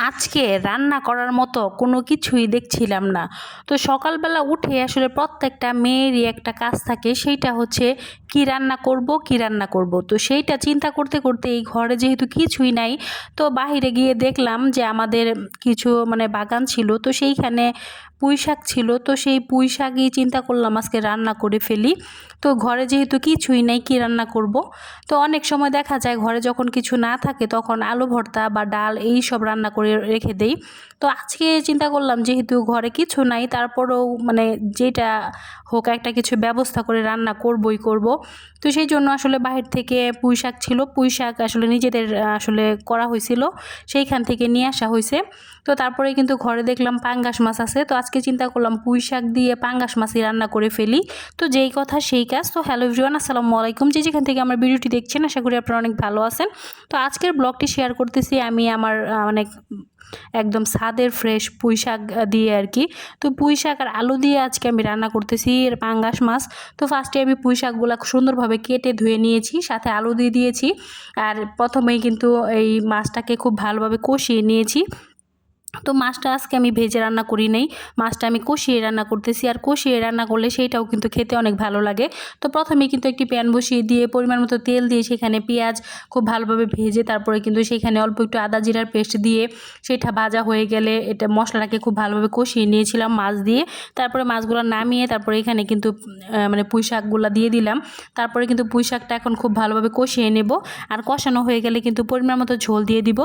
আজকে রান্না করার মতো কোনো কিছুই দেখছিলাম না। তো সকালবেলা উঠে আসলে প্রত্যেকটা মেয়েরই একটা কাজ থাকে, সেইটা হচ্ছে কি রান্না করব, কি রান্না করব। তো সেইটা চিন্তা করতে করতে এই ঘরে যেহেতু কিছুই নাই, তো বাহিরে গিয়ে দেখলাম যে আমাদের কিছু বাগান ছিল, তো সেইখানে পুঁই শাক ছিল। তো সেই পুঁই শাকই চিন্তা করলাম আজকে রান্না করে ফেলি। তো ঘরে যেহেতু কিছুই নাই, কি রান্না করব। তো অনেক সময় দেখা যায় ঘরে যখন কিছু না থাকে তখন আলু ভর্তা বা ডাল এই সব রান্না করে রেখে দেই। তো আজকে চিন্তা করলাম যেহেতু ঘরে কিছু নাই, তারপরেও যেটা হোক একটা কিছু ব্যবস্থা করে রান্না করবই করব। তো সেই জন্য আসলে বাহির থেকে পুঁই শাক ছিল, পুঁই শাক আসলে নিজেদের আসলে করা হয়েছিল, সেইখান থেকে নিয়ে আসা হয়েছে। তো তারপরে কিন্তু ঘরে দেখলাম পাঙ্গাস মাছ আছে, তো আজকে চিন্তা করলাম পুঁই শাক দিয়ে পাঙ্গাস মাছই রান্না করে ফেলি। তো যেই কথা সেই কাজ। তো হ্যালো এভরিওয়ান, আসসালামু আলাইকুম। যেখান থেকে আমার ভিডিওটি দেখছেন আশা করি আপনারা অনেক ভালো আছেন। তো আজকের ব্লগটি শেয়ার করতেছি আমি আমার একদম ছাদের ফ্রেশ পুঁই শাক দিয়ে আর কি। তো পুঁই শাক আর আলু দিয়ে আজকে আমি রান্না করতেছি পাঙ্গাস মাছ। তো ফার্স্টে আমি পুঁই শাকগুলো সুন্দরভাবে কেটে ধুয়ে নিয়েছি, সাথে আলু দিয়ে দিয়েছি। আর প্রথমেই কিন্তু এই মাছটাকে খুব ভালোভাবে কষিয়ে নিয়েছি। তো মাছটা আজকে আমি ভেজে রান্না করি নাই, মাছটা আমি কষিয়ে রান্না করতেছি। আর কষিয়ে রান্না করলে সেইটাও কিন্তু খেতে অনেক ভালো লাগে। তো প্রথমে কিন্তু একটি প্যান বসিয়ে দিয়ে পরিমাণ মতো তেল দিয়ে সেখানে পেঁয়াজ খুব ভালোভাবে ভেজে তারপরে কিন্তু সেখানে অল্প একটু আদা জিরার পেস্ট দিয়ে সেটা ভাজা হয়ে গেলে এটা মশলাটাকে খুব ভালোভাবে কষিয়ে নিয়েছিলাম মাছ দিয়ে। তারপরে মাছগুলো নামিয়ে তারপরে এখানে কিন্তু পুঁই শাকগুলো দিয়ে দিলাম। তারপরে কিন্তু পুঁই শাকটা এখন খুব ভালোভাবে কষিয়ে নেব। আর কষানো হয়ে গেলে কিন্তু পরিমাণ মতো ঝোল দিয়ে দিব।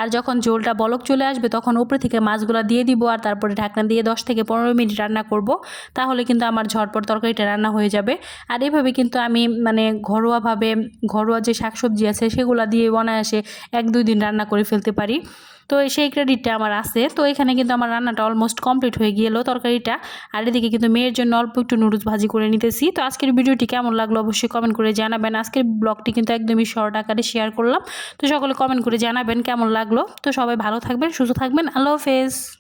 আর যখন ঝোলটা বলক চলে আসবে তখন উপরে থেকে মাছগুলো দিয়ে দিব আর তারপরে ঢাকনা দিয়ে 10 থেকে 15 মিনিট রান্না করব। তাহলে কিন্তু আমার ঝটপট তরকারিটা রান্না হয়ে যাবে। আর এভাবে কিন্তু আমি ঘরোয়াভাবে ঘরোয়া যে শাকসবজি আছে সেগুলো দিয়ে অনায়াসে 1-2 দিন রান্না করে ফেলতে পারি। তো সেই ক্রেডিটটা আমার আছে। তো এখানে কিন্তু আমার রান্নাটা অলমোস্ট কমপ্লিট হয়ে গেল তরকারিটা। আর এদিকে কিন্তু মেয়ের জন্য অল্প একটু নুডলস ভাজি করে নিতেছি। তো আজকের ভিডিওটি কেমন লাগলো অবশ্যই কমেন্ট করে জানাবেন। আজকের ব্লগটি কিন্তু একদমই শর্ট আকারে শেয়ার করলাম। তো সকলে কমেন্ট করে জানাবেন কেমন লাগলো। তো সবাই ভালো থাকবেন, সুস্থ থাকবেন। আল্লাহ হাফেজ।